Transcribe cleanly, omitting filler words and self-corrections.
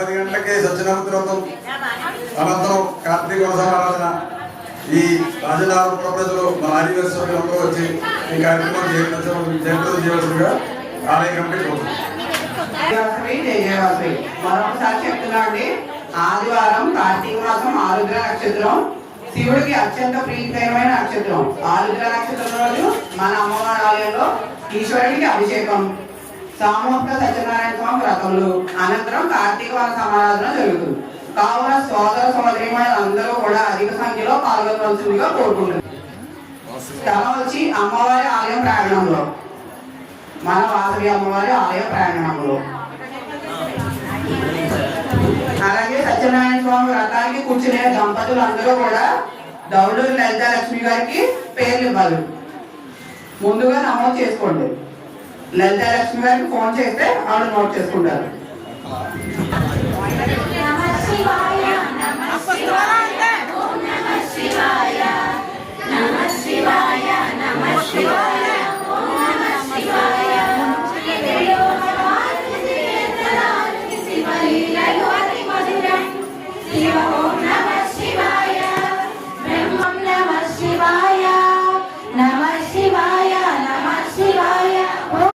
10 గంటలకే సత్యనారాయణ వ్రతం అనంతరం కార్తీక సమారాధన ఈ రాజధాని ప్రజలు మన ఆదివాసీ అందరూ వచ్చి ఈ కార్యక్రమం చేయవలసిందిగా ఆలయ కమిటీ కోరుతుంది. మరొకసారి చెప్తున్నా అండి, ఆదివారం కార్తీక మాసం ఆరుద్ర నక్షత్రం శివుడికి అత్యంత ప్రీతికరమైన నక్షత్రం. ఆరుద్ర నక్షత్రం రోజు మన అమ్మవారి ఆలయంలో ఈశ్వరుడికి అభిషేకం, సామూహిక సత్యనారాయణ స్వామి వ్రతములు, అనంతరం కార్తీక మాస సమారాధన జరుగుతుంది. కావున సోదర సోదరిమణులు అందరూ కూడా అధిక సంఖ్యలో పాల్గొనవలసిందిగా కోరుకుంటున్నారు. స్థలం వచ్చి అమ్మవారి ఆలయం ప్రాంగణంలో, మన వాసవి అమ్మవారి ఆలయ ప్రాంగణంలో. అలాగే సత్యనారాయణ స్వామి వ్రతానికి కూర్చునే దంపతులు అందరూ కూడా దౌడూరి లలిత లక్ష్మి గారికి పేర్లు ఇవ్వాలి. ముందుగా నమోదు చేసుకోండి. లలిత లక్ష్మి గారికి ఫోన్ చేస్తే ఆవిడ నోట్ చేసుకుంటారు.